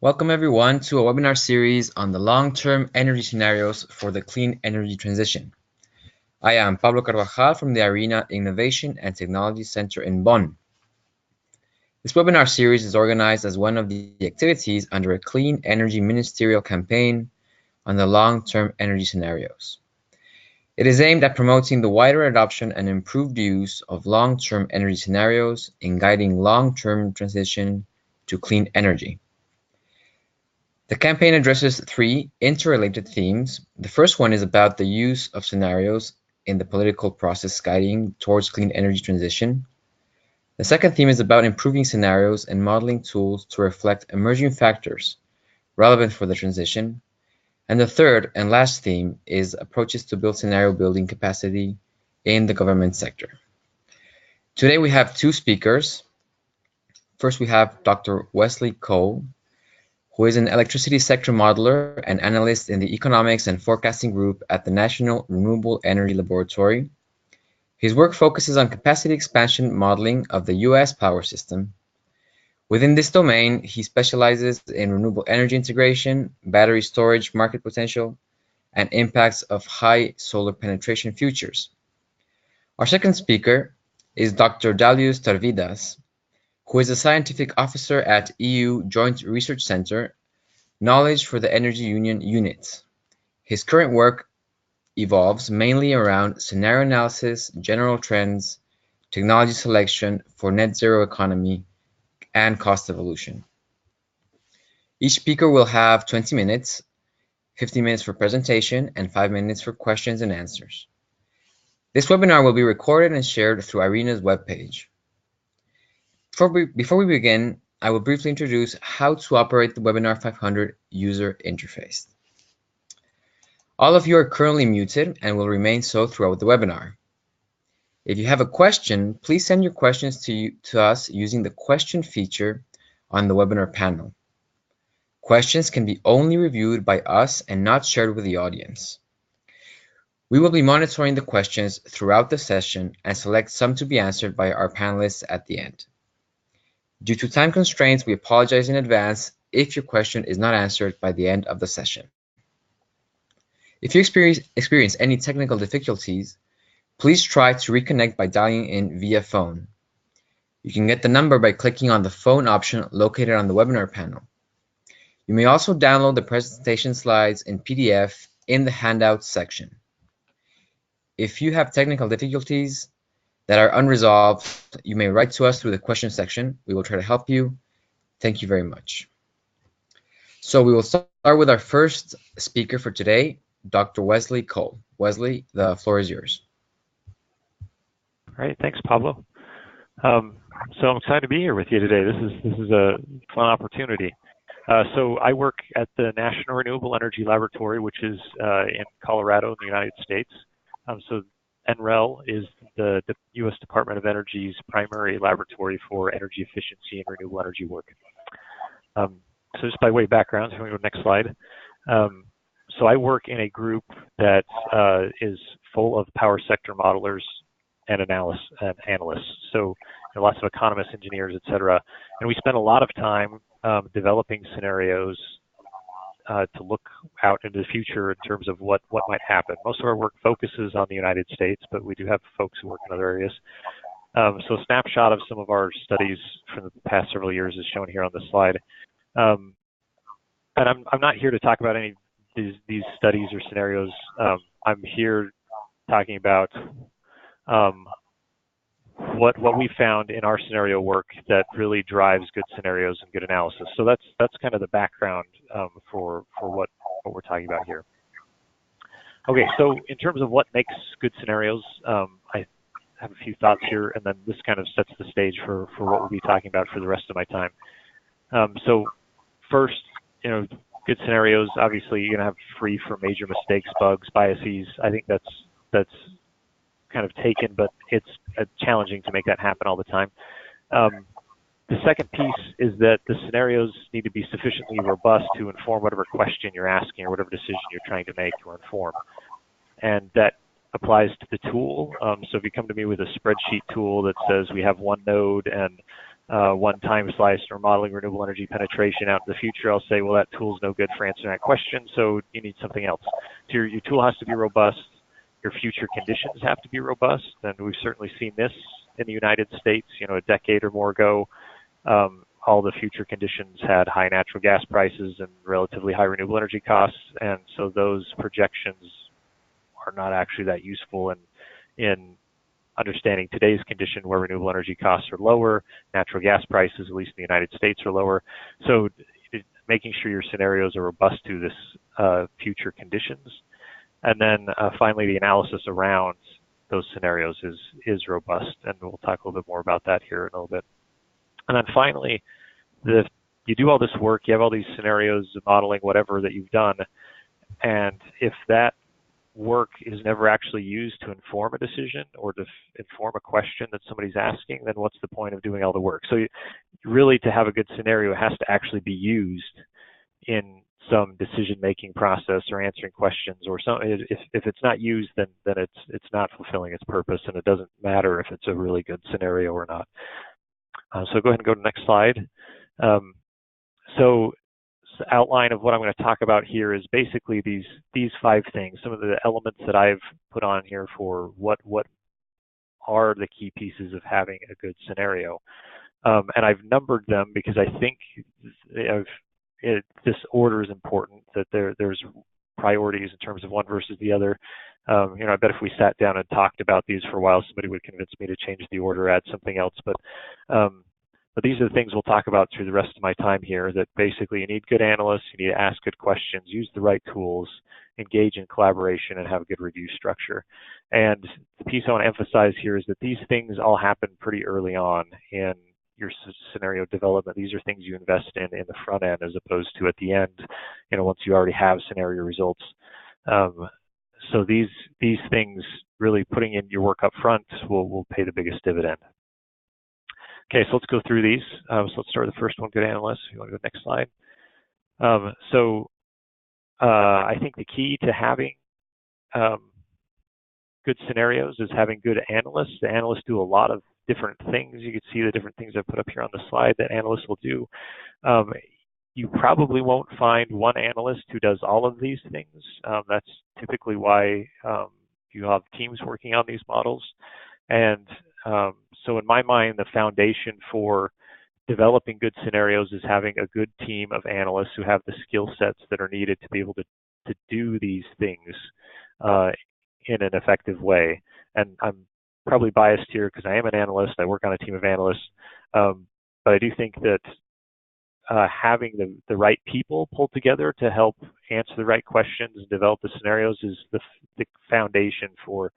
Welcome everyone to a webinar series on the long-term energy scenarios for the clean energy transition. I am Pablo Carvajal from the ARENA Innovation and Technology Center in Bonn. This webinar series is organized as one of the activities under a clean energy ministerial campaign on the long-term energy scenarios. It is aimed at promoting the wider adoption and improved use of long-term energy scenarios in guiding long-term transition to clean energy. The campaign addresses three interrelated themes. The first one is about the use of scenarios in the political process guiding towards clean energy transition. The second theme is about improving scenarios and modeling tools to reflect emerging factors relevant for the transition. And the third and last theme is approaches to build scenario building capacity in the government sector. Today we have two speakers. First we have Dr. Wesley Cole, who is an electricity sector modeler and analyst in the Economics and Forecasting Group at the National Renewable Energy Laboratory. His work focuses on capacity expansion modeling of the U.S. power system. Within this domain, he specializes in renewable energy integration, battery storage market potential, and impacts of high solar penetration futures. Our second speaker is Dr. Dalius Tarvydas, who is a scientific officer at EU Joint Research Center, Knowledge for the Energy Union Unit. His current work evolves mainly around scenario analysis, general trends, technology selection for net zero economy, and cost evolution. Each speaker will have 20 minutes, 15 minutes for presentation, and 5 minutes for questions and answers. This webinar will be recorded and shared through ARENA's webpage. Before we begin, I will briefly introduce how to operate the Webinar 500 user interface. All of you are currently muted and will remain so throughout the webinar. If you have a question, please send your questions to us using the question feature on the webinar panel. Questions can be only reviewed by us and not shared with the audience. We will be monitoring the questions throughout the session and select some to be answered by our panelists at the end. Due to time constraints, we apologize in advance if your question is not answered by the end of the session. If you experience any technical difficulties, please try to reconnect by dialing in via phone. You can get the number by clicking on the phone option located on the webinar panel. You may also download the presentation slides in PDF in the handouts section. If you have technical difficulties that are unresolved, you may write to us through the question section. We will try to help you. Thank you very much. So we will start with our first speaker for today, Dr. Wesley Cole. Wesley, the floor is yours. All right, thanks, Pablo. So I'm excited to be here with you today. This is a fun opportunity. So I work at the National Renewable Energy Laboratory, which is in Colorado in the United States. So NREL is the U.S. Department of Energy's primary laboratory for energy efficiency and renewable energy work. So just by way of background, so we go to the next slide. So I work in a group that is full of power sector modelers and analysts. So lots of economists, engineers, et cetera. And we spend a lot of time developing scenarios to look out into the future in terms of what might happen. Most of our work focuses on the United States, but we do have folks who work in other areas. So a snapshot of some of our studies from the past several years is shown here on the slide. And I'm not here to talk about any of these studies or scenarios. I'm here talking about what we found in our scenario work that really drives good scenarios and good analysis. So that's kind of the background for what we're talking about here. Okay, so in terms of what makes good scenarios, I have a few thoughts here, and then this kind of sets the stage for what we'll be talking about for the rest of my time. So first, good scenarios, obviously you're gonna have free from major mistakes, bugs, biases. I think that's kind of taken, but it's challenging to make that happen all the time. The second piece is that the scenarios need to be sufficiently robust to inform whatever question you're asking or whatever decision you're trying to make or inform. And that applies to the tool. So if you come to me with a spreadsheet tool that says we have one node and one time slice or modeling renewable energy penetration out in the future, I'll say, well, that tool's no good for answering that question, so you need something else. So your tool has to be robust. Your future conditions have to be robust, and we've certainly seen this in the United States. You know, a decade or more ago, all the future conditions had high natural gas prices and relatively high renewable energy costs, and so those projections are not actually that useful in understanding today's condition where renewable energy costs are lower, natural gas prices, at least in the United States, are lower. So making sure your scenarios are robust to this future conditions. And then finally, the analysis around those scenarios is robust, and we'll talk a little bit more about that here in a little bit. And then finally, you do all this work, you have all these scenarios, modeling, whatever that you've done, and if that work is never actually used to inform a decision or to inform a question that somebody's asking, then what's the point of doing all the work? So really, to have a good scenario, it has to actually be used in some decision-making process or answering questions or something. If it's not used, then it's not fulfilling its purpose, and it doesn't matter if it's a really good scenario or not. So go ahead and go to the next slide. So outline of what I'm going to talk about here is basically these 5 things, some of the elements that I've put on here for what are the key pieces of having a good scenario. And I've numbered them because I think this order is important, that there's priorities in terms of one versus the other. You know, I bet if we sat down and talked about these for a while, somebody would convince me to change the order, add something else. But these are the things we'll talk about through the rest of my time here, that basically you need good analysts, you need to ask good questions, use the right tools, engage in collaboration, and have a good review structure. And the piece I want to emphasize here is that these things all happen pretty early on in your scenario development. These are things you invest in the front end as opposed to at the end, you know, once you already have scenario results. So these things, really putting in your work up front, will pay the biggest dividend. Okay, so let's go through these. So let's start with the first one, good analysts. If you want to go to the next slide. I think the key to having good scenarios is having good analysts. The analysts do a lot of different things. You can see the different things I put up here on the slide that analysts will do. You probably won't find one analyst who does all of these things. That's typically why you have teams working on these models. And so in my mind, the foundation for developing good scenarios is having a good team of analysts who have the skill sets that are needed to be able to do these things in an effective way. And I'm probably biased here because I am an analyst. I work on a team of analysts. But I do think that having the right people pulled together to help answer the right questions and develop the scenarios is the foundation for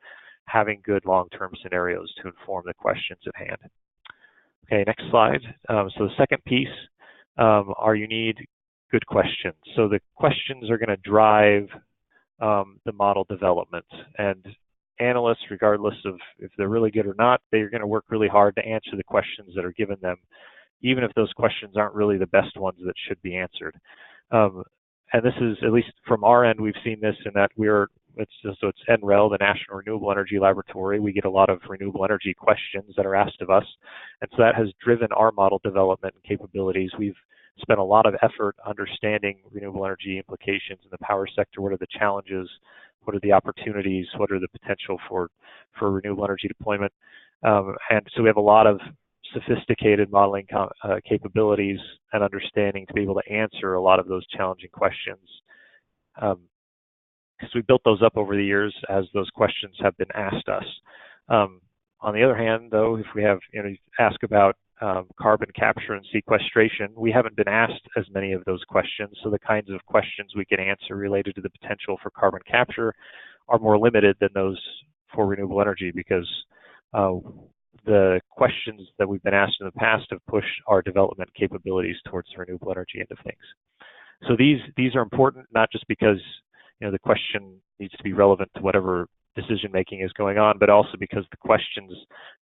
having good long-term scenarios to inform the questions at hand. Okay, next slide. So the second piece you need good questions. So the questions are going to drive the model development, and analysts, regardless of if they're really good or not, they're going to work really hard to answer the questions that are given them, even if those questions aren't really the best ones that should be answered. And this is, at least from our end, we've seen this in that it's NREL, the National Renewable Energy Laboratory. We get a lot of renewable energy questions that are asked of us, and so that has driven our model development and capabilities. We've spent a lot of effort understanding renewable energy implications in the power sector. What are the challenges? What are the opportunities? What are the potential for renewable energy deployment? And so we have a lot of sophisticated modeling capabilities and understanding to be able to answer a lot of those challenging questions. Because we built those up over the years as those questions have been asked us. On the other hand, though, if we have, ask about carbon capture and sequestration, we haven't been asked as many of those questions. So the kinds of questions we can answer related to the potential for carbon capture are more limited than those for renewable energy, because the questions that we've been asked in the past have pushed our development capabilities towards the renewable energy end of things. So these are important, not just because the question needs to be relevant to whatever decision making is going on, but also because the questions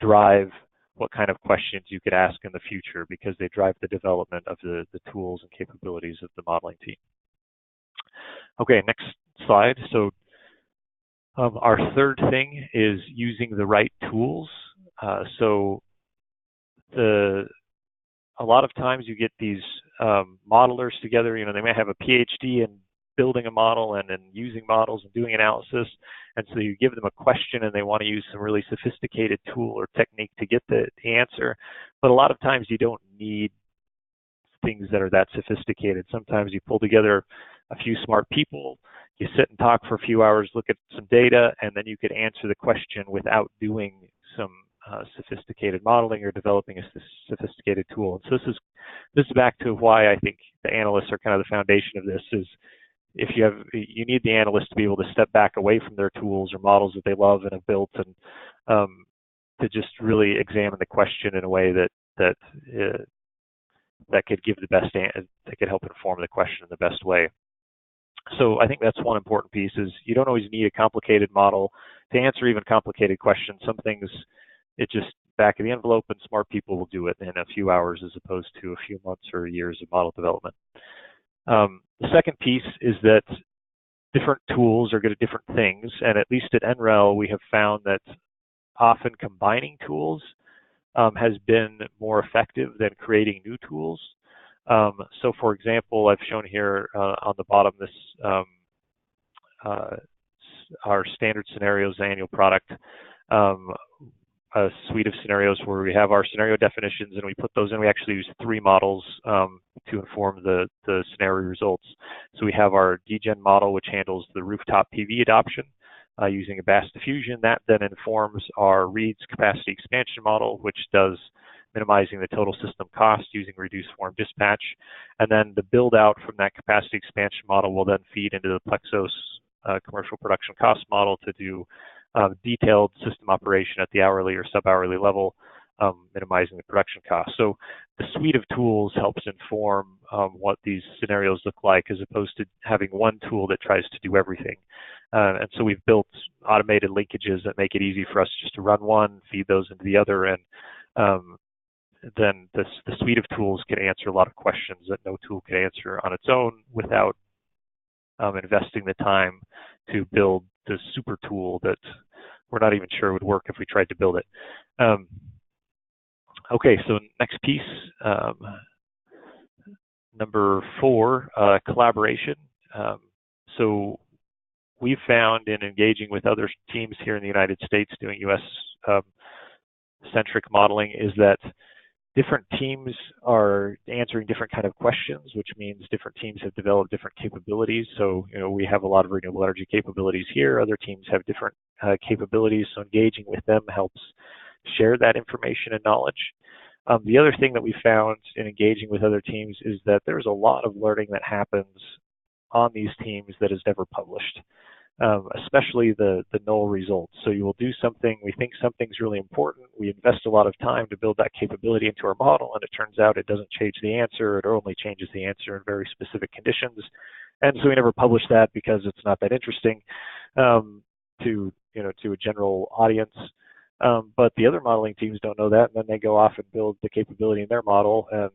drive what kind of questions you could ask in the future, because they drive the development of the tools and capabilities of the modeling team. Okay, next slide. So our third thing is using the right tools. So the a lot of times you get these modelers together. You know, they may have a PhD in building a model and using models and doing analysis, and so you give them a question and they want to use some really sophisticated tool or technique to get the answer. But a lot of times you don't need things that are that sophisticated. Sometimes you pull together a few smart people, you sit and talk for a few hours, look at some data, and then you could answer the question without doing some sophisticated modeling or developing a sophisticated tool. And so this is back to why I think the analysts are kind of the foundation of this. Is if you need the analyst to be able to step back away from their tools or models that they love and have built, and to just really examine the question in a way that could give the best that could help inform the question in the best way. So I think that's one important piece, is you don't always need a complicated model to answer even complicated questions. Some things, it just back of the envelope, and smart people will do it in a few hours as opposed to a few months or years of model development. The second piece is that different tools are good at different things, and at least at NREL we have found that often combining tools has been more effective than creating new tools. So for example, I've shown here on the bottom this our standard scenarios annual product, a suite of scenarios where we have our scenario definitions and we put those in. We actually use 3 models to inform the scenario results. So we have our DGen model, which handles the rooftop PV adoption using a BAS diffusion. That then informs our REEDS capacity expansion model, which does minimizing the total system cost using reduced form dispatch. And then the build out from that capacity expansion model will then feed into the Plexos commercial production cost model to do detailed system operation at the hourly or sub-hourly level, minimizing the production cost. So the suite of tools helps inform what these scenarios look like, as opposed to having one tool that tries to do everything. And so we've built automated linkages that make it easy for us just to run one, feed those into the other, and then the suite of tools can answer a lot of questions that no tool can answer on its own without investing the time to build the super tool that we're not even sure would work if we tried to build it. Okay, so next piece, number 4, collaboration. So we've found in engaging with other teams here in the United States doing US centric modeling is that different teams are answering different kind of questions, which means different teams have developed different capabilities. So, you know, we have a lot of renewable energy capabilities here. Other teams have different capabilities. So engaging with them helps share that information and knowledge. The other thing that we found in engaging with other teams is that there's a lot of learning that happens on these teams that is never published, especially the null results. So you will do something, we think something's really important, we invest a lot of time to build that capability into our model, and it turns out it doesn't change the answer, it only changes the answer in very specific conditions. And so we never publish that because it's not that interesting to a general audience. But the other modeling teams don't know that, and then they go off and build the capability in their model. And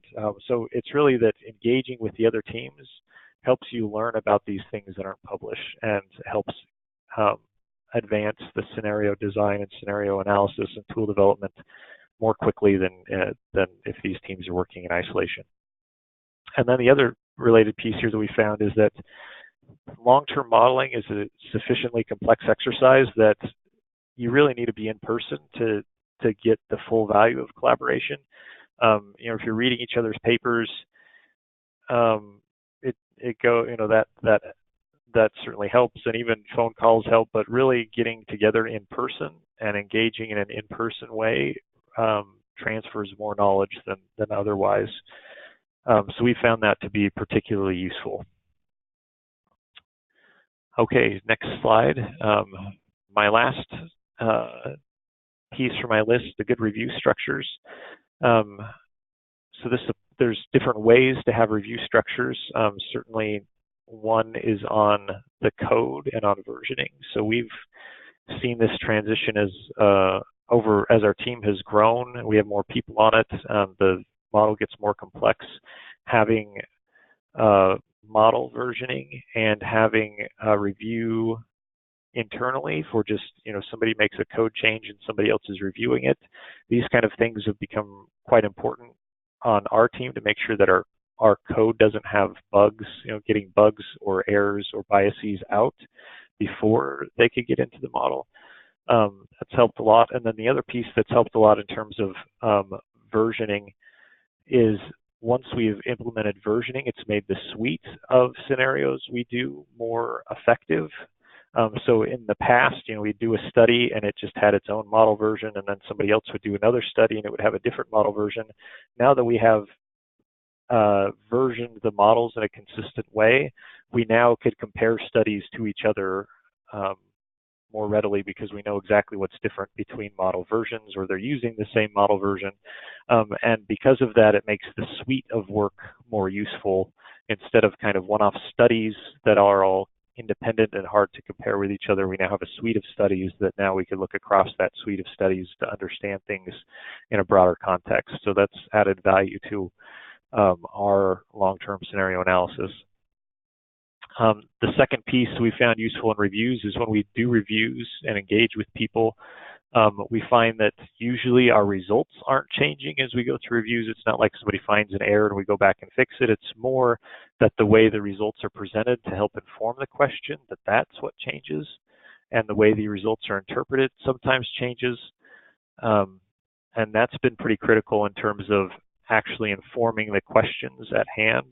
so it's really that engaging with the other teams helps you learn about these things that aren't published, and helps advance the scenario design and scenario analysis and tool development more quickly than if these teams are working in isolation. And then the other related piece here that we found is that long-term modeling is a sufficiently complex exercise that you really need to be in person to get the full value of collaboration. If you're reading each other's papers, that certainly helps, and even phone calls help, but really getting together in person and engaging in an in-person way transfers more knowledge than otherwise. So we found that to be particularly useful. Okay, next slide. My last piece for my list, the good review structures. So there's different ways to have review structures. Certainly one is on the code and on versioning. So we've seen this transition as our team has grown, we have more people on it, the model gets more complex. Having model versioning and having a review internally for just, somebody makes a code change and somebody else is reviewing it. These kind of things have become quite important on our team to make sure that our code doesn't have bugs, getting bugs or errors or biases out before they could get into the model. That's helped a lot. And then the other piece that's helped a lot in terms of versioning is once we've implemented versioning, it's made the suite of scenarios we do more effective. So in the past, we'd do a study and it just had its own model version, and then somebody else would do another study and it would have a different model version. Now that we have versioned the models in a consistent way, we now could compare studies to each other more readily because we know exactly what's different between model versions, or they're using the same model version. And because of that, it makes the suite of work more useful instead of kind of one-off studies that are all independent and hard to compare with each other. We now have a suite of studies that now we can look across that suite of studies to understand things in a broader context. So that's added value to our long-term scenario analysis. The second piece we found useful in reviews is when we do reviews and engage with people, we find that usually our results aren't changing as we go through reviews. It's not like somebody finds an error and we go back and fix it. It's more that the way the results are presented to help inform the question, that's what changes. And the way the results are interpreted sometimes changes. And that's been pretty critical in terms of actually informing the questions at hand,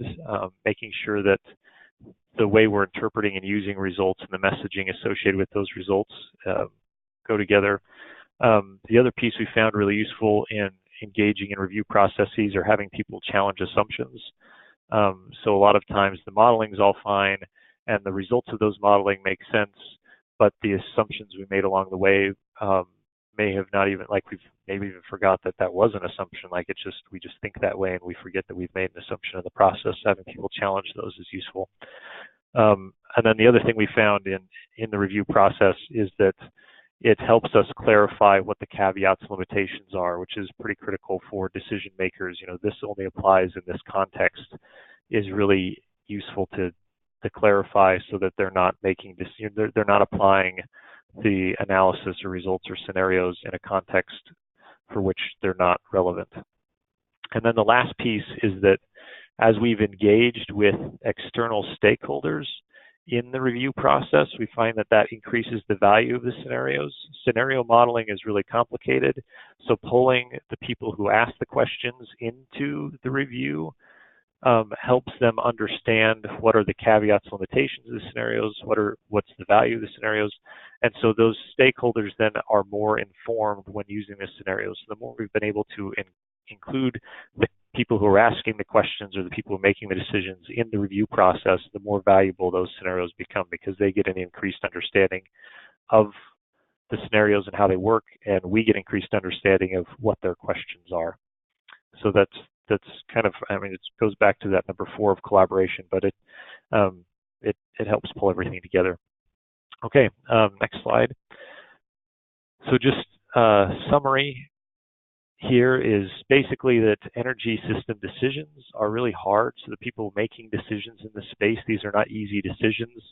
making sure that the way we're interpreting and using results and the messaging associated with those results go together. The other piece we found really useful in engaging in review processes are having people challenge assumptions. So a lot of times the modeling is all fine and the results of those modeling make sense, but the assumptions we made along the way may have not even, like we've maybe even forgot that was an assumption. Like we just think that way and we forget that we've made an assumption in the process. Having people challenge those is useful. And then the other thing we found in the review process is that it helps us clarify what the caveats and limitations are, which is pretty critical for decision makers. This only applies in this context is really useful to clarify so that they're not making this, they're not applying the analysis or results or scenarios in a context for which they're not relevant. And then the last piece is that as we've engaged with external stakeholders in the review process, we find that increases the value of the scenarios. Scenario modeling is really complicated, so pulling the people who ask the questions into the review helps them understand what are the caveats and limitations of the scenarios, what's the value of the scenarios, and so those stakeholders then are more informed when using the scenarios. So the more we've been able to include the people who are asking the questions or the people who are making the decisions in the review process, the more valuable those scenarios become because they get an increased understanding of the scenarios and how they work, and we get increased understanding of what their questions are. So that's kind of, it goes back to that number 4 of collaboration, but it helps pull everything together. Okay, next slide. So just summary here is basically that energy system decisions are really hard. So the people making decisions in this space, these are not easy decisions.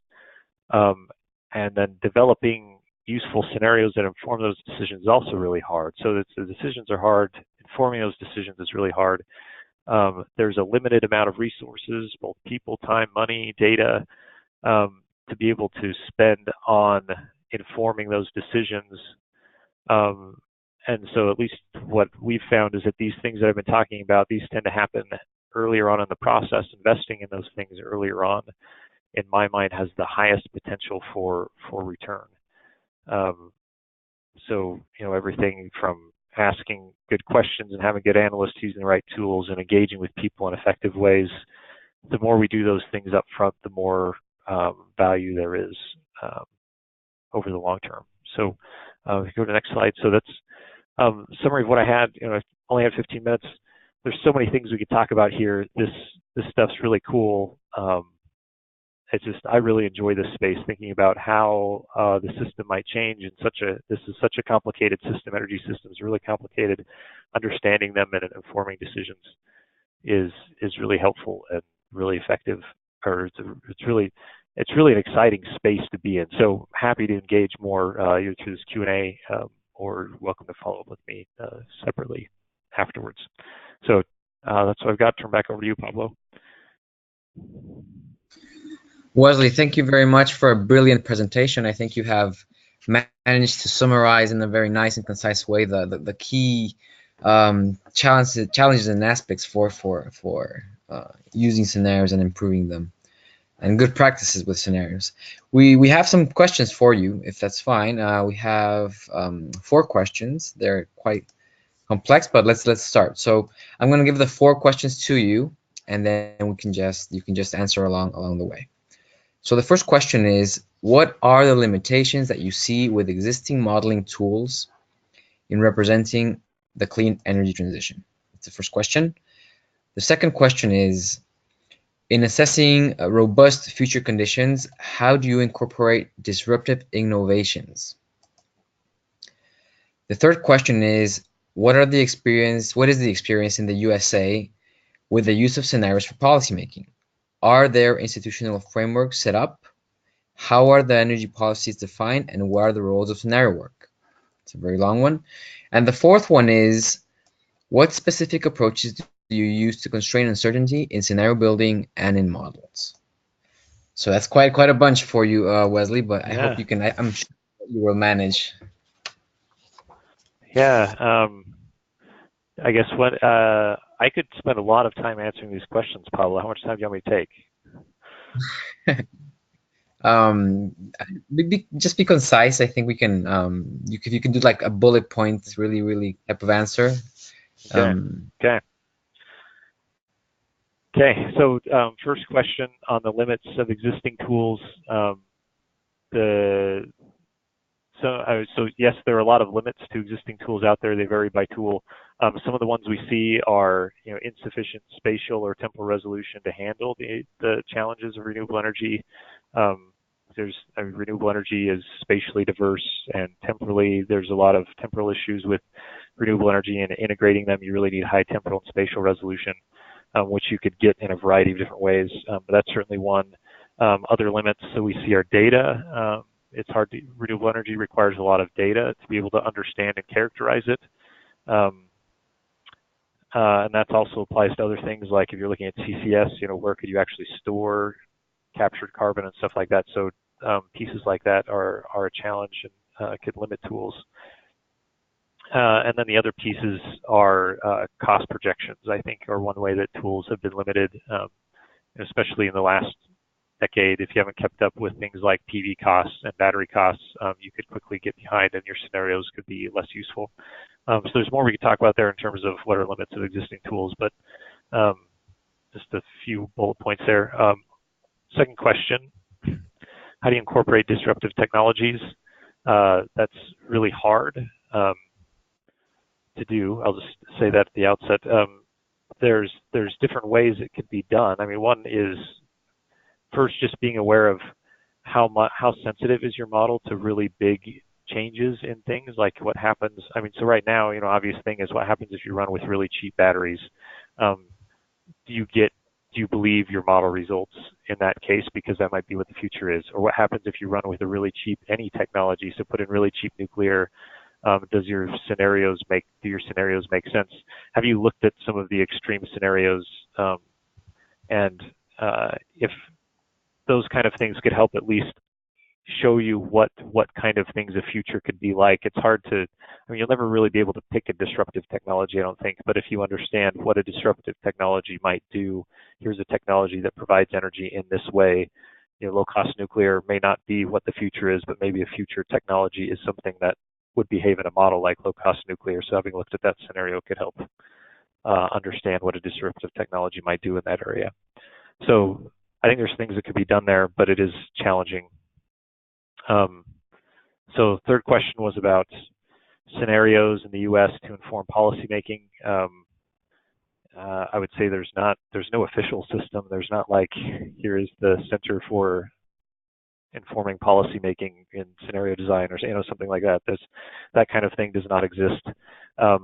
And then developing useful scenarios that inform those decisions is also really hard. So the decisions are hard. Informing those decisions is really hard. There's a limited amount of resources, both people, time, money, data, to be able to spend on informing those decisions. And so at least what we've found is that these things that I've been talking about, these tend to happen earlier on in the process. Investing in those things earlier on, in my mind, has the highest potential for return. So, everything from asking good questions and having good analysts using the right tools and engaging with people in effective ways, the more we do those things up front, the more value there is over the long term. So go to the next slide. So that's summary of what I had. I only had 15 minutes. There's so many things we could talk about here. This stuff's really cool. It's just, I really enjoy this space, thinking about how the system might change in this is such a complicated system. Energy systems are really complicated. Understanding them and informing decisions is really helpful and really effective. Or it's really an exciting space to be in. So happy to engage more either through this Q&A or welcome to follow up with me separately afterwards. So That's what I've got. Turn back over to you, Pablo. Wesley, thank you very much for a brilliant presentation. I think you have managed to summarize in a very nice and concise way the key challenges and aspects for using scenarios and improving them, and good practices with scenarios. We have some questions for you, if that's fine. We have 4 questions. They're quite complex, but let's start. So I'm going to give the 4 questions to you, and then you can just answer along the way. So the first question is, what are the limitations that you see with existing modeling tools in representing the clean energy transition? That's the first question. The second question is, in assessing robust future conditions, how do you incorporate disruptive innovations? The third question is, what is the experience in the USA with the use of scenarios for policymaking? Are there institutional frameworks set up? How are the energy policies defined, and what are the roles of scenario work? It's a very long one. And the fourth one is, what specific approaches do you use to constrain uncertainty in scenario building and in models? So that's quite a bunch for you, Wesley, but I hope you can, I'm sure you will manage. Yeah, I guess what I could spend a lot of time answering these questions, Pablo. How much time do you want me to take? Just be concise. I think we can you can do like a bullet point, really type of answer. Okay. So first question on the limits of existing tools. So yes, there are a lot of limits to existing tools out there. They vary by tool. Some of the ones we see are, insufficient spatial or temporal resolution to handle the challenges of renewable energy. Renewable energy is spatially diverse, and temporally there's a lot of temporal issues with renewable energy, and integrating them, you really need high temporal and spatial resolution, which you could get in a variety of different ways. But that's certainly one. Other limits that we see are data. It's hard to, renewable energy requires a lot of data to be able to understand and characterize it. And that also applies to other things, like if you're looking at CCS, where could you actually store captured carbon and stuff like that. So pieces like that are a challenge and could limit tools. And then the other pieces are cost projections, I think, are one way that tools have been limited, especially in the last decade. If you haven't kept up with things like PV costs and battery costs, you could quickly get behind, and your scenarios could be less useful. So there's more we could talk about there in terms of what are limits of existing tools, but just a few bullet points there. Second question, how do you incorporate disruptive technologies? That's really hard to do. I'll just say that at the outset. There's different ways it could be done. I mean, one is first just being aware of how sensitive is your model to really big changes in things, like what happens. I mean, so right now, obvious thing is what happens if you run with really cheap batteries. Do you believe your model results in that case, because that might be what the future is? Or what happens if you run with a really cheap any technology? So put in really cheap nuclear. Do your scenarios make sense? Have you looked at some of the extreme scenarios? And if those kind of things could help at least show you what kind of things the future could be like. It's hard to, you'll never really be able to pick a disruptive technology, I don't think, but if you understand what a disruptive technology might do, here's a technology that provides energy in this way. Low-cost nuclear may not be what the future is, but maybe a future technology is something that would behave in a model like low-cost nuclear. So having looked at that scenario could help understand what a disruptive technology might do in that area. So I think there's things that could be done there, but it is challenging. So third question was about scenarios in the U.S. to inform policymaking. I would say there's no official system. There's not like, here is the Center for Informing Policymaking in Scenario Design, or something like that. That kind of thing does not exist. I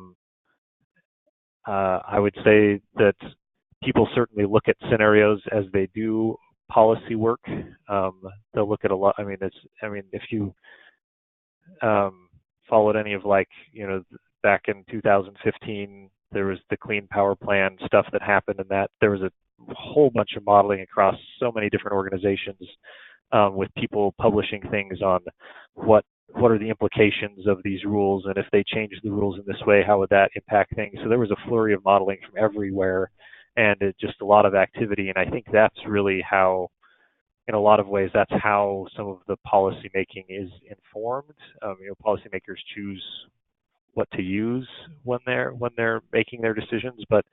would say that people certainly look at scenarios as they do policy work. They'll look at a lot. If you followed any of back in 2015, there was the Clean Power Plan stuff that happened, and that there was a whole bunch of modeling across so many different organizations, with people publishing things on what are the implications of these rules, and if they change the rules in this way, how would that impact things? So there was a flurry of modeling from everywhere, and just a lot of activity. And I think that's really how, in a lot of ways, that's how some of the policy making is informed. Policymakers choose what to use when they're making their decisions, but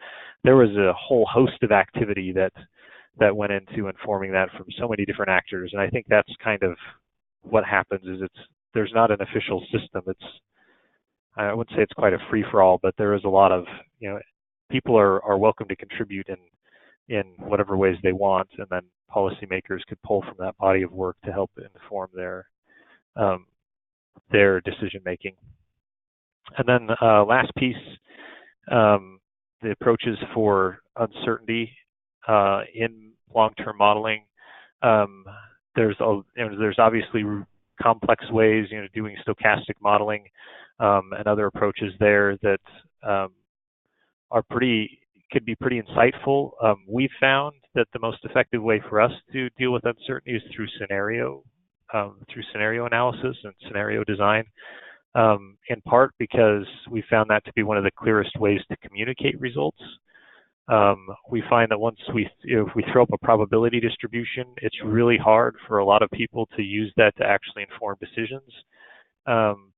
there was a whole host of activity that went into informing that from so many different actors. And I think that's kind of what happens, is there's not an official system. I wouldn't say it's quite a free-for-all, but there is a lot of, people are welcome to contribute in whatever ways they want, and then policymakers could pull from that body of work to help inform their decision making. And then last piece, the approaches for uncertainty in long-term modeling. There's obviously complex ways, doing stochastic modeling and other approaches there that could be pretty insightful. We've found that the most effective way for us to deal with uncertainty is through scenario analysis and scenario design. In part because we found that to be one of the clearest ways to communicate results. We find that once if we throw up a probability distribution, it's really hard for a lot of people to use that to actually inform decisions.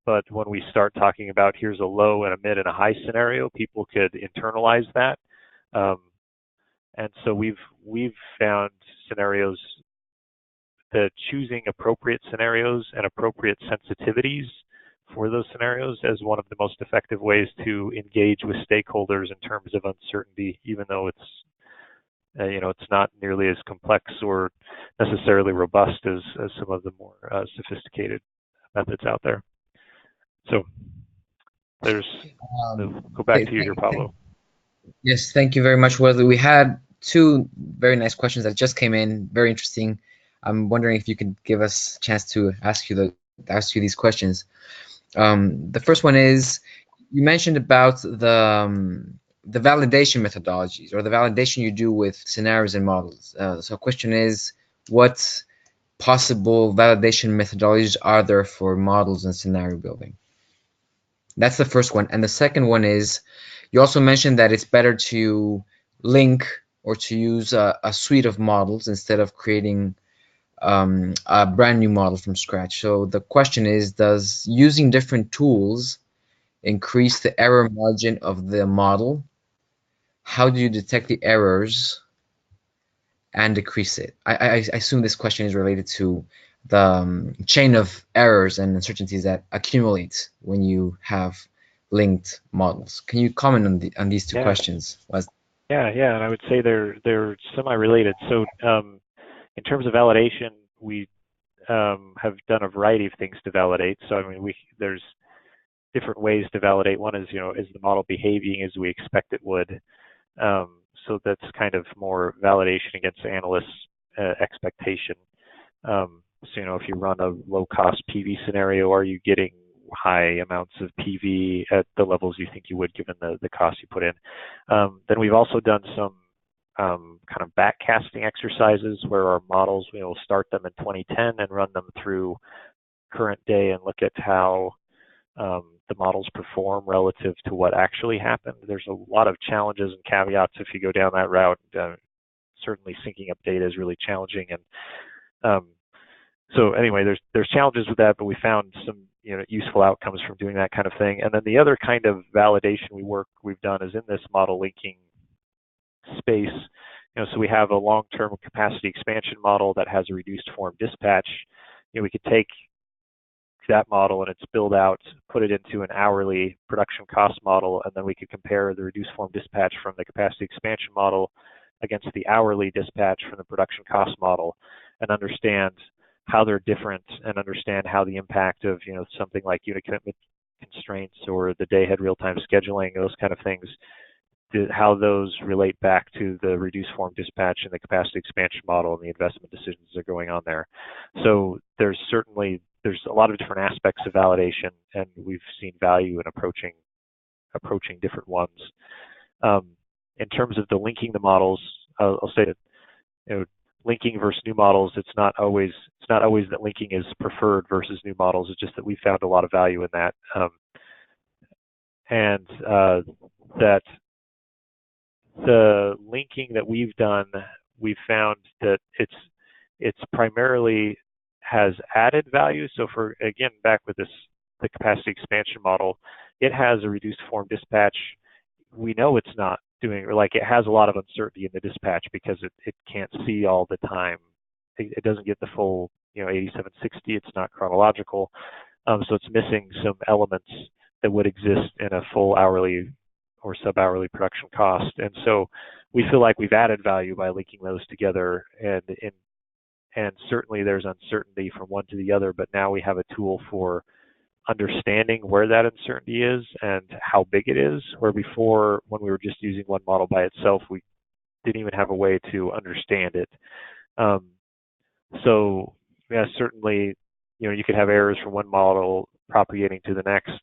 But when we start talking about here's a low and a mid and a high scenario, people could internalize that. And so we've found scenarios that choosing appropriate scenarios and appropriate sensitivities for those scenarios as one of the most effective ways to engage with stakeholders in terms of uncertainty, even though it's it's not nearly as complex or necessarily robust as some of the more sophisticated methods out there. So there's go back to you here, Pablo. Yes, thank you very much, Wesley. We had two very nice questions that just came in, very interesting. I'm wondering if you could give us a chance to ask you these questions. The first one is, you mentioned about the validation methodologies, or the validation you do with scenarios and models. So question is, what possible validation methodologies are there for models and scenario building? That's the first one. And the second one is, you also mentioned that it's better to link or to use a suite of models instead of creating a brand new model from scratch. So the question is, does using different tools increase the error margin of the model? How do you detect the errors and decrease it? I assume this question is related to the chain of errors and uncertainties that accumulate when you have linked models. Can you comment on these two questions? Yeah, and I would say they're semi-related. So in terms of validation, we have done a variety of things to validate. So I mean, there's different ways to validate. One is, is the model behaving as we expect it would? So that's kind of more validation against analysts' expectation. So if you run a low-cost PV scenario, are you getting high amounts of PV at the levels you think you would, given the cost you put in? Then we've also done some kind of backcasting exercises where our models, we'll start them in 2010 and run them through current day and look at how the models perform relative to what actually happened. There's a lot of challenges and caveats if you go down that route. Certainly syncing up data is really challenging, and so anyway, there's challenges with that, but we found some useful outcomes from doing that kind of thing. And then the other kind of validation we've done is in this model linking space. So we have a long-term capacity expansion model that has a reduced form dispatch. We could take that model and its build out, put it into an hourly production cost model, and then we could compare the reduced form dispatch from the capacity expansion model against the hourly dispatch from the production cost model, and understand how they're different, and understand how the impact of something like unit commitment constraints or the day ahead real-time scheduling, those kind of things, how those relate back to the reduced form dispatch and the capacity expansion model and the investment decisions that are going on there. So there's a lot of different aspects of validation, and we've seen value in approaching different ones. In terms of the linking the models, I'll say that linking versus new models, it's not always that linking is preferred versus new models. It's just that we found a lot of value in that, and that the linking that we've done, we've found that it's primarily has added value. So for, again, back with the capacity expansion model, it has a reduced form dispatch. We know it's not doing, or like it has a lot of uncertainty in the dispatch because it can't see all the time. It doesn't get the full, 8760. It's not chronological. So it's missing some elements that would exist in a full hourly or sub-hourly production cost. And so we feel like we've added value by linking those together, and certainly there's uncertainty from one to the other, but now we have a tool for understanding where that uncertainty is and how big it is, where before, when we were just using one model by itself, we didn't even have a way to understand it. So yeah, certainly, you could have errors from one model propagating to the next,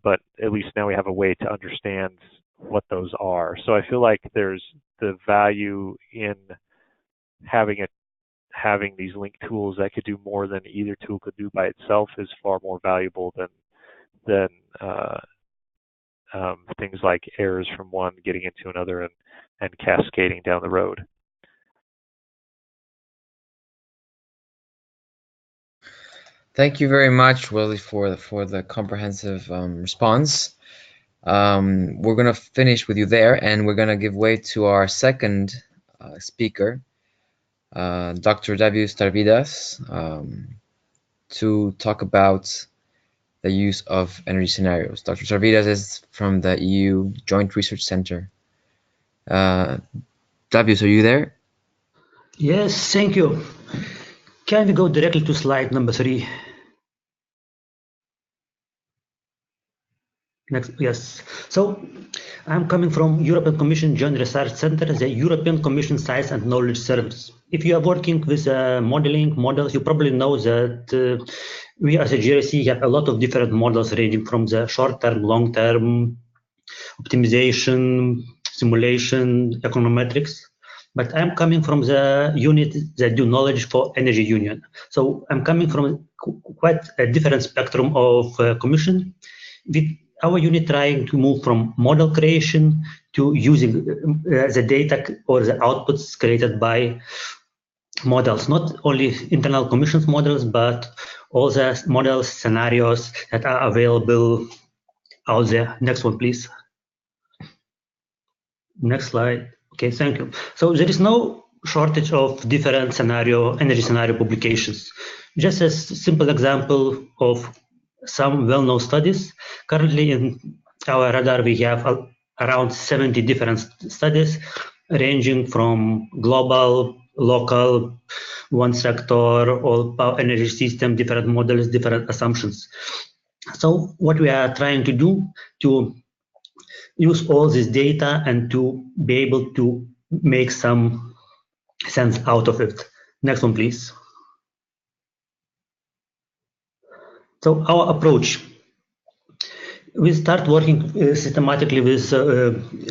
but at least now we have a way to understand what those are. So I feel like there's the value in having these link tools that could do more than either tool could do by itself is far more valuable than things like errors from one getting into another and cascading down the road. Thank you very much, Wesley, for the comprehensive response. We're going to finish with you there, and we're going to give way to our second speaker, Dr. Dalius Tarvydas, to talk about the use of energy scenarios. Dr. Tarvydas is from the EU Joint Research Center. Dalius, are you there? Yes, thank you. Can we go directly to slide number 3? Next, yes. So I'm coming from European Commission Joint Research Center, the European Commission Science and Knowledge Service. If you are working with modeling models, you probably know that we as a GRC have a lot of different models ranging from the short-term, long-term, optimization, simulation, econometrics. But I'm coming from the unit that do knowledge for energy union. So I'm coming from quite a different spectrum of commission. With our unit trying to move from model creation to using the data or the outputs created by models, not only internal commissions models, but all the models, scenarios that are available out there. Next one, please. Next slide. Okay, thank you. So there is no shortage of different energy scenario publications. Just a simple example of some well-known studies. Currently in our radar, we have around 70 different studies ranging from global, local, one sector, all power energy system, different models, different assumptions. So what we are trying to do to use all this data and to be able to make some sense out of it. Next one, please. So our approach, we start working systematically with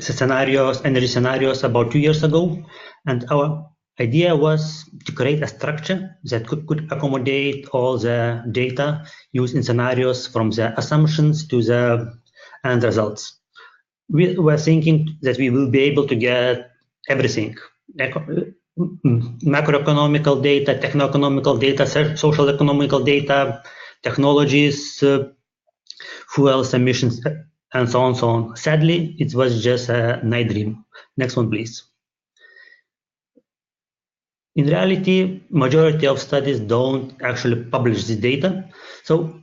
scenarios, energy scenarios about 2 years ago. And our idea was to create a structure that could accommodate all the data used in scenarios from the assumptions to the end results. We were thinking that we will be able to get everything, macroeconomical data, techno-economical data, social economical data, technologies, fuels, emissions, and so on, so on. Sadly, it was just a night dream. Next one, please. In reality, majority of studies don't actually publish this data. So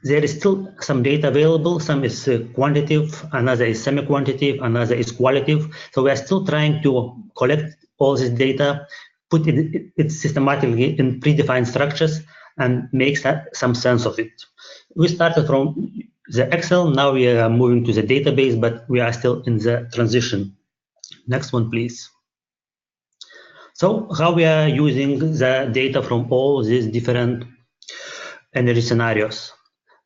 there is still some data available. Some is quantitative, another is semi-quantitative, another is qualitative. So we are still trying to collect all this data, put it systematically in predefined structures, and make some sense of it. We started from the Excel, now we are moving to the database, but we are still in the transition. Next one, please. So how we are using the data from all these different energy scenarios.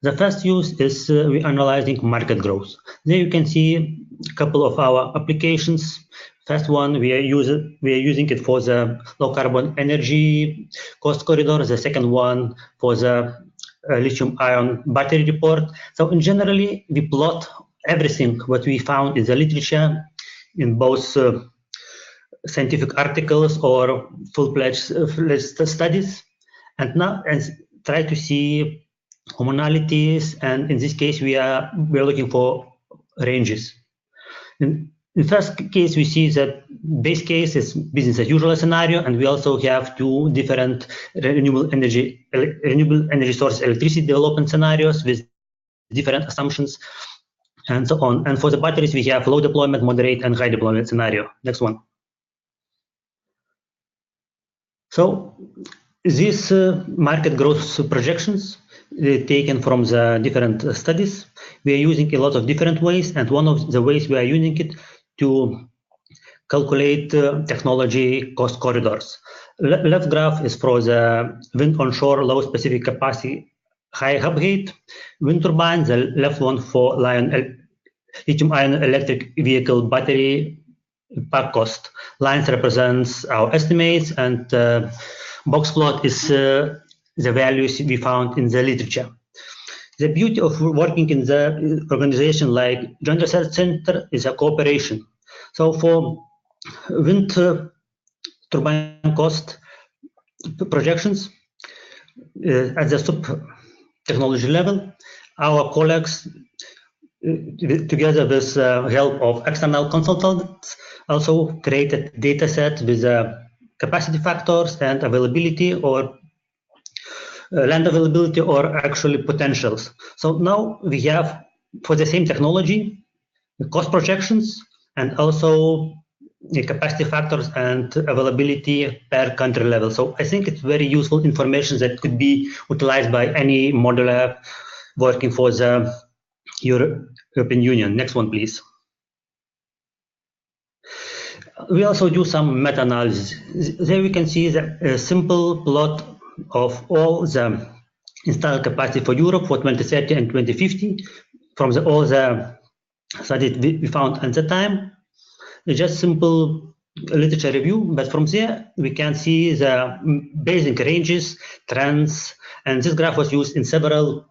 The first use is we're analyzing market growth. There you can see a couple of our applications. First one, we are using it for the low carbon energy cost corridor. The second one for the lithium ion battery report. So in generally, we plot everything what we found in the literature in both scientific articles or full-fledged studies, and now try to see commonalities, and in this case we are looking for ranges. In first case, we see that base case is business as usual scenario, and we also have two different renewable energy source electricity development scenarios with different assumptions and so on. And for the batteries, we have low deployment, moderate, and high deployment scenario. Next one. So these market growth projections taken from the different studies, we are using a lot of different ways, and one of the ways we are using it to calculate technology cost corridors. Left graph is for the wind onshore low specific capacity high hub height wind turbine. The left one for lithium ion electric vehicle battery pack cost. Lines represents our estimates, and box plot is the values we found in the literature. The beauty of working in the organization like Joint Research Center is a cooperation. So for wind turbine cost projections at the sub-technology level, our colleagues, together with help of external consultants, also created data set with capacity factors and availability or land availability or actually potentials. So now we have, for the same technology, the cost projections and also the capacity factors and availability per country level. So I think it's very useful information that could be utilized by any modeler working for the European Union. Next one, please. We also do some meta-analysis. There we can see a simple plot of all the installed capacity for Europe for 2030 and 2050 from all the studies we found at the time. It's just simple literature review, but from there we can see the basic ranges, trends, and this graph was used in several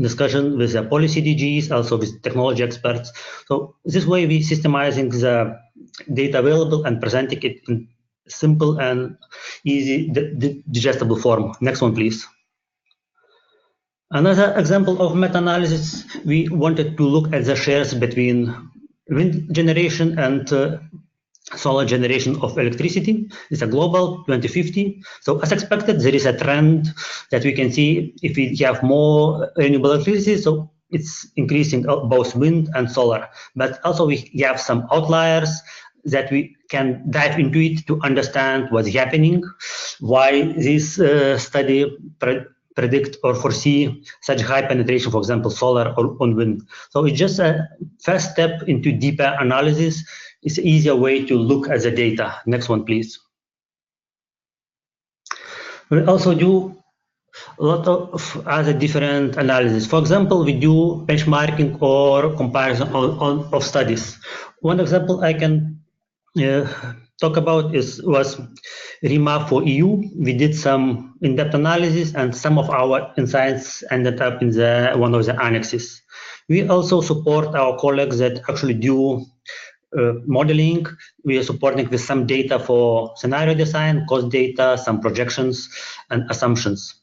discussions with the policy DGs, also with technology experts. So this way we systemizing the data available and presenting it in simple and easy digestible form. Next one, please. Another example of meta-analysis, we wanted to look at the shares between wind generation and solar generation of electricity. It's a global 2050. So as expected, there is a trend that we can see if we have more renewable electricity, so it's increasing both wind and solar. But also we have some outliers that we can dive into it to understand what's happening, why this study predict or foresee such high penetration, for example, solar or on wind. So it's just a first step into deeper analysis. It's an easier way to look at the data. Next one, please. We also do a lot of other different analysis. For example, we do benchmarking or comparison of studies. One example I can talk about was REMA for EU. We did some in-depth analysis, and some of our insights ended up in one of the annexes. We also support our colleagues that actually do modeling. We are supporting with some data for scenario design, cost data, some projections and assumptions.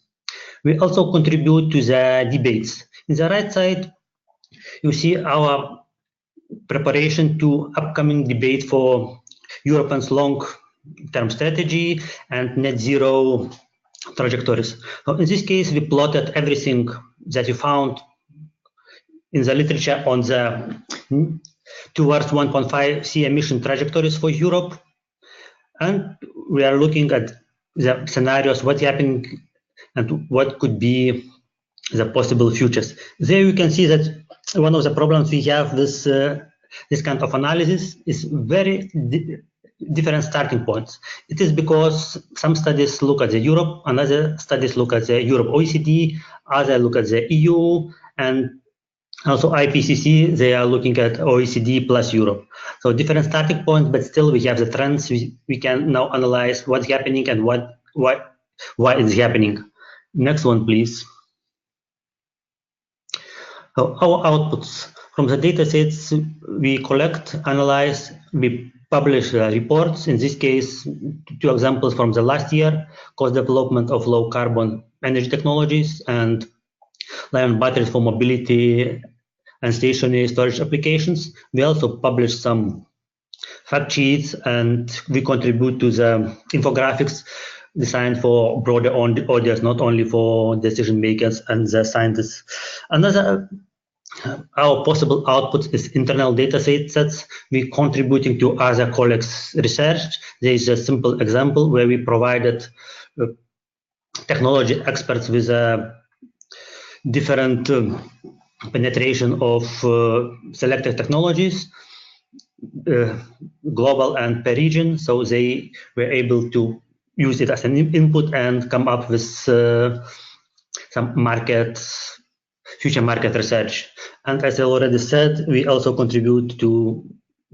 We also contribute to the debates. In the right side, you see our preparation to upcoming debate for Europe's long-term strategy and net zero trajectories. So in this case, we plotted everything that we found in the literature on the towards 1.5 C emission trajectories for Europe. And we are looking at the scenarios, what's happening and what could be the possible futures. There you can see that one of the problems we have this kind of analysis is very different starting points. It is because some studies look at the Europe, and other studies look at the Europe OECD, other look at the EU, and also IPCC, they are looking at OECD plus Europe. So different starting points, but still we have the trends. We can now analyze what's happening and why it's happening. Next one, please. So our outputs. From the data sets we collect, analyze, we publish reports. In this case, 2 examples from the last year: cost development of low carbon energy technologies and lion batteries for mobility and stationary storage applications. We also publish some fact sheets, and we contribute to the infographics designed for broader audience, not only for decision makers and the scientists. Another our possible output is internal data sets. We contributing to other colleagues' research. There is a simple example where we provided technology experts with a different penetration of selected technologies, global and per region, so they were able to use it as an input and come up with some future market research. And as I already said, we also contribute to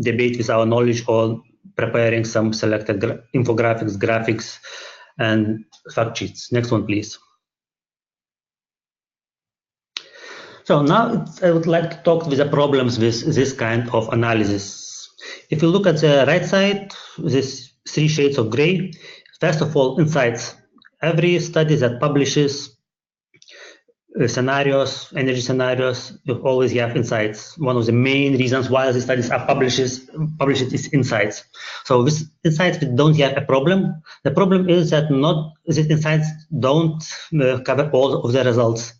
debate with our knowledge on preparing some selected infographics, graphics, and fact sheets. Next one, please. So now I would like to talk with the problems with this kind of analysis. If you look at the right side, these 3 shades of gray, first of all, insights. Every study that publishes scenarios, energy scenarios, you always have insights. One of the main reasons why the studies are published is insights. So with insights, we don't have a problem. The problem is that these insights don't cover all of the results.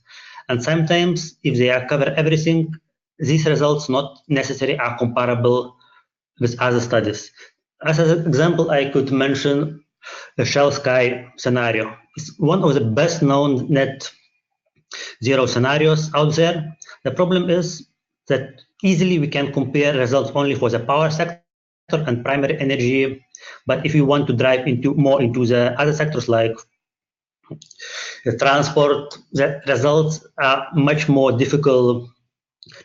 And sometimes, if they cover everything, these results not necessarily are comparable with other studies. As an example, I could mention the Shell Sky scenario. It's one of the best known net zero scenarios out there. The problem is that easily we can compare results only for the power sector and primary energy. But if you want to drive more into the other sectors like the transport, the results are much more difficult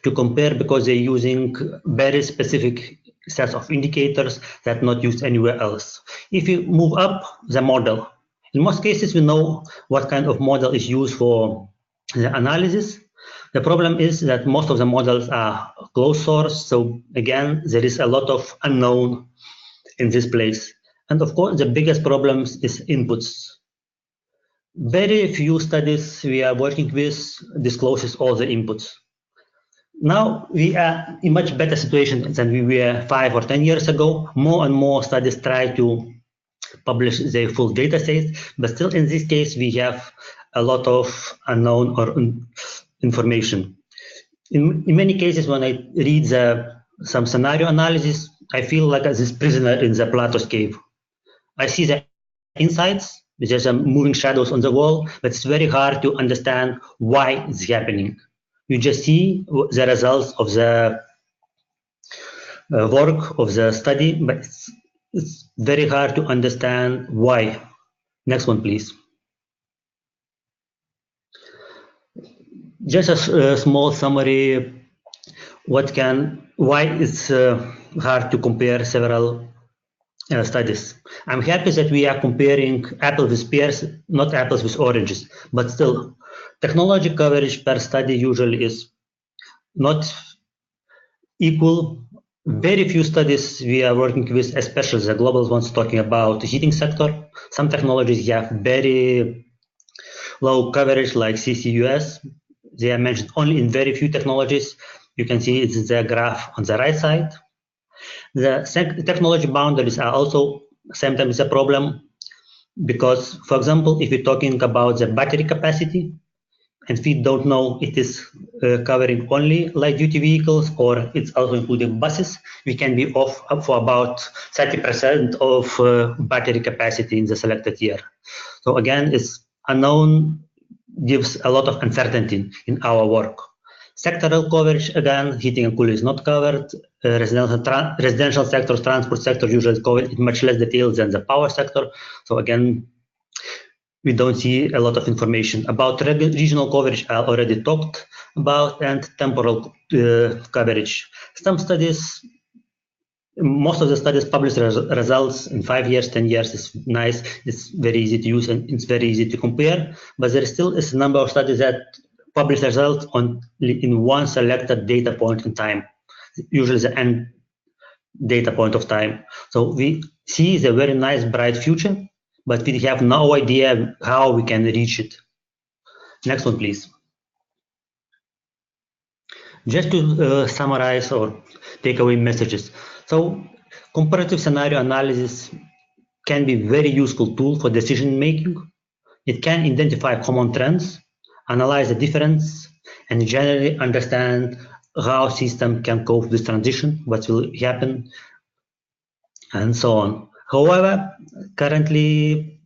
to compare because they're using very specific sets of indicators that are not used anywhere else. If you move up the model, in most cases we know what kind of model is used for the analysis. The problem is that most of the models are closed source, so again there is a lot of unknown in this place. And of course the biggest problem is inputs. Very few studies we are working with discloses all the inputs. Now we are in much better situation than we were 5 or 10 years ago. More and more studies try to publish their full data sets, but still in this case we have a lot of unknown or information. In many cases, when I read some scenario analysis, I feel like this prisoner in the Plato's cave. I see the insights, there's some moving shadows on the wall, but it's very hard to understand why it's happening. You just see the results of the work of the study, but it's very hard to understand why. Next one, please. Just a small summary. Why it's hard to compare several studies. I'm happy that we are comparing apples with pears, not apples with oranges, but still, technology coverage per study usually is not equal. Very few studies we are working with, especially the global ones talking about the heating sector. Some technologies have very low coverage like CCUS. They are mentioned only in very few technologies. You can see it's the graph on the right side. The technology boundaries are also sometimes a problem because, for example, if you're talking about the battery capacity, and we don't know it is covering only light-duty vehicles or it's also including buses, we can be off up for about 30% of battery capacity in the selected year. So again, it's unknown, gives a lot of uncertainty in our work. Sectoral coverage, again, heating and cooling is not covered. Residential sector, transport sector usually is covered in much less detail than the power sector. So again, we don't see a lot of information. About regional coverage, I already talked about, and temporal coverage. Some studies, most of the studies publish results in 5 years, 10 years. It's nice, it's very easy to use, and it's very easy to compare. But there still is a number of studies that publish results in one selected data point in time, usually the end data point of time. So we see the very nice, bright future, but we have no idea how we can reach it. Next one, please. Just to summarize or take away messages. So comparative scenario analysis can be a very useful tool for decision making. It can identify common trends, analyze the difference, and generally understand how system can cope with transition, what will happen, and so on. However, currently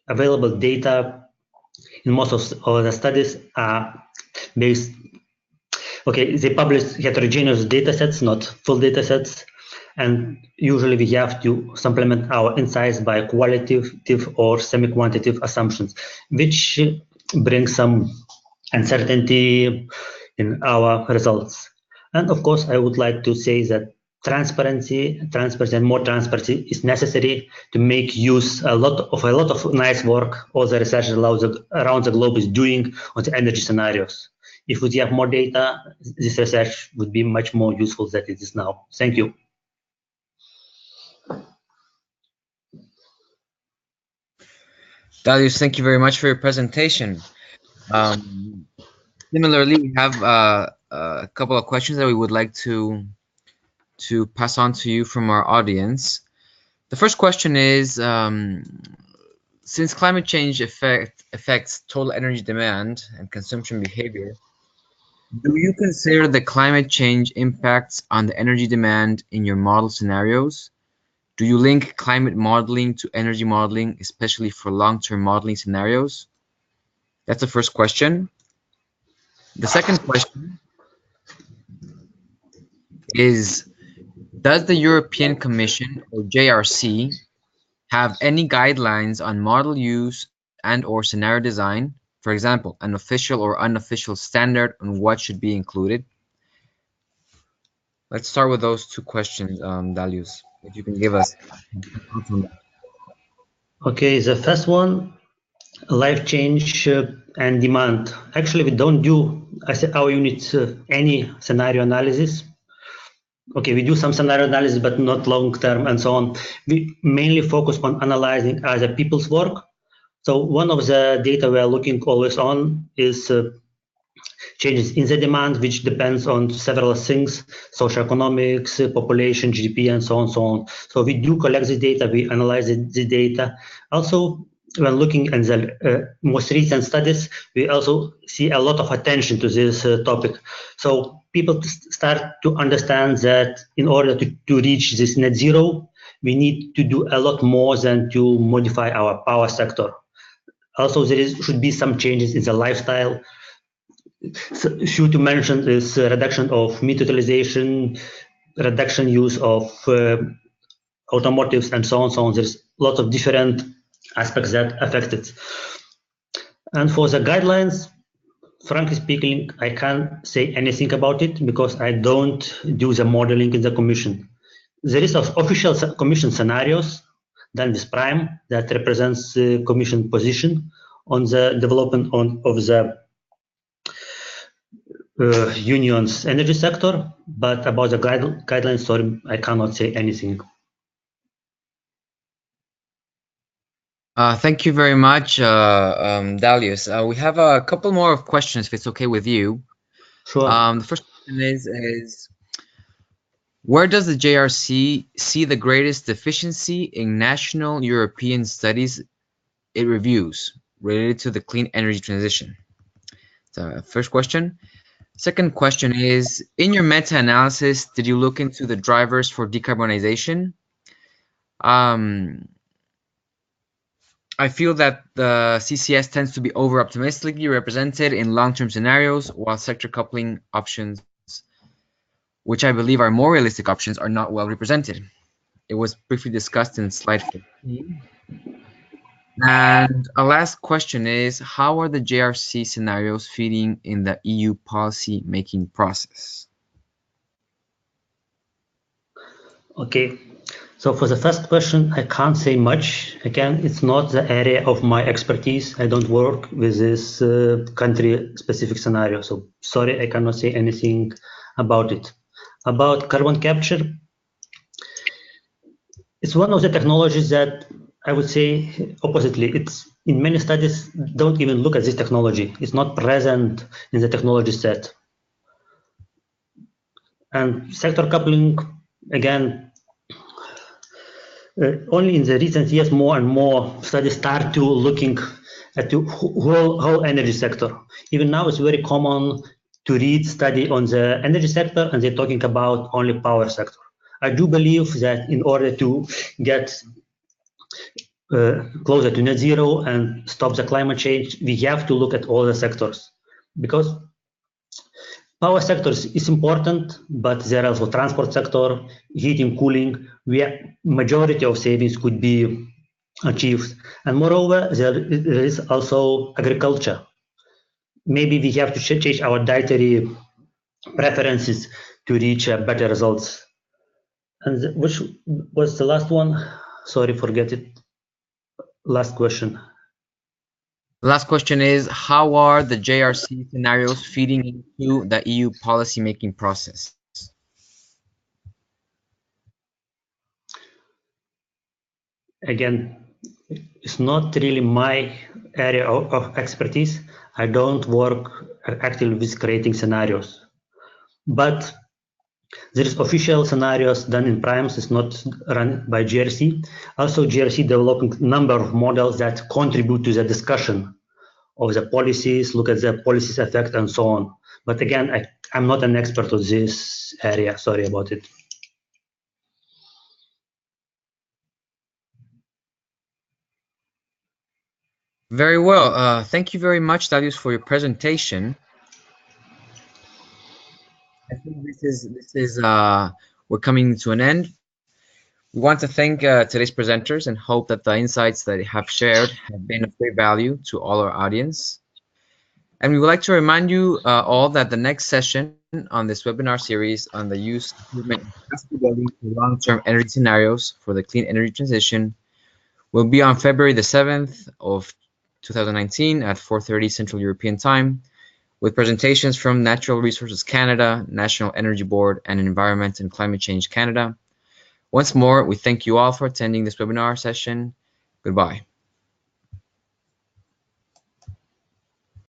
available data in most of the studies are based, they publish heterogeneous data sets, not full data sets, and usually we have to supplement our insights by qualitative or semi-quantitative assumptions, which brings some uncertainty in our results. And of course, I would like to say that transparency and more transparency is necessary to make use a lot of nice work all the researchers around the globe is doing on the energy scenarios. If we have more data, this research would be much more useful than it is now. Thank you. Dalius, thank you very much for your presentation. Similarly, we have a couple of questions that we would like to pass on to you from our audience. The first question is, since climate change affects total energy demand and consumption behavior, do you consider the climate change impacts on the energy demand in your model scenarios? Do you link climate modeling to energy modeling, especially for long-term modeling scenarios? That's the first question. The second question is, does the European Commission, or JRC, have any guidelines on model use and/or scenario design? For example, an official or unofficial standard on what should be included? Let's start with those two questions, Dalius, if you can give us. Okay, the first one, life change and demand. Actually, we don't do as our unit any scenario analysis. Okay, we do some scenario analysis, but not long term and so on. We mainly focus on analyzing other people's work. So one of the data we are looking always on is changes in the demand, which depends on several things: socioeconomics, population, GDP, and so on. So we do collect the data, we analyze the data. Also, when looking at the most recent studies, we also see a lot of attention to this topic. So people start to understand that in order to reach this net zero, we need to do a lot more than to modify our power sector. Also, there should be some changes in the lifestyle. So, should to mention this reduction of meat utilization, reduction use of automotives, and so on. There's a lot of different aspects that affect it. And for the guidelines, frankly speaking, I can't say anything about it because I don't do the modeling in the commission. There is official commission scenarios done with Prime that represents the commission position on the development of the union's energy sector, but about the guidelines, sorry, I cannot say anything. Thank you very much, Dalius. We have a couple more of questions, if it's okay with you. Sure. The first question is, where does the JRC see the greatest deficiency in national European studies it reviews related to the clean energy transition? So, first question. Second question is, in your meta-analysis, did you look into the drivers for decarbonization? I feel that the CCS tends to be over-optimistically represented in long-term scenarios, while sector coupling options, which I believe are more realistic options, are not well represented. It was briefly discussed in slide 15. And a last question is, how are the JRC scenarios feeding in the EU policy making process? Okay, so for the first question, I can't say much. Again, it's not the area of my expertise. I don't work with this country-specific scenario, so sorry, I cannot say anything about it. About carbon capture, it's one of the technologies that I would say oppositely. It's in many studies don't even look at this technology. It's not present in the technology set. And sector coupling, again, only in the recent years, more and more studies start to looking at the whole energy sector. Even now, it's very common to read study on the energy sector, and they're talking about only power sector. I do believe that in order to get closer to net zero and stop the climate change, we have to look at all the sectors, because power sector is important, but there are also transport sector, heating, cooling, where majority of savings could be achieved. And moreover, there is also agriculture. Maybe we have to change our dietary preferences to reach better results. And which was the last one? Sorry, forget it. Last question. The last question is, how are the JRC scenarios feeding into the EU policy-making process? Again, it's not really my area of expertise. I don't work actively with creating scenarios. But there is official scenarios done in primes. It's not run by GRC. Also, GRC developing number of models that contribute to the discussion of the policies, look at the policies effect and so on. But again, I'm not an expert of this area. Sorry about it. Very well. Thank you very much, Dalius, for your presentation. I think we're coming to an end. We want to thank today's presenters and hope that the insights that they have shared have been of great value to all our audience. And we would like to remind you all that the next session on this webinar series on the use, improvement, and capacity building for long-term energy scenarios for the clean energy transition will be on February the 7th of 2019 at 4:30 Central European Time, with presentations from Natural Resources Canada, National Energy Board, and Environment and Climate Change Canada. Once more, we thank you all for attending this webinar session. Goodbye.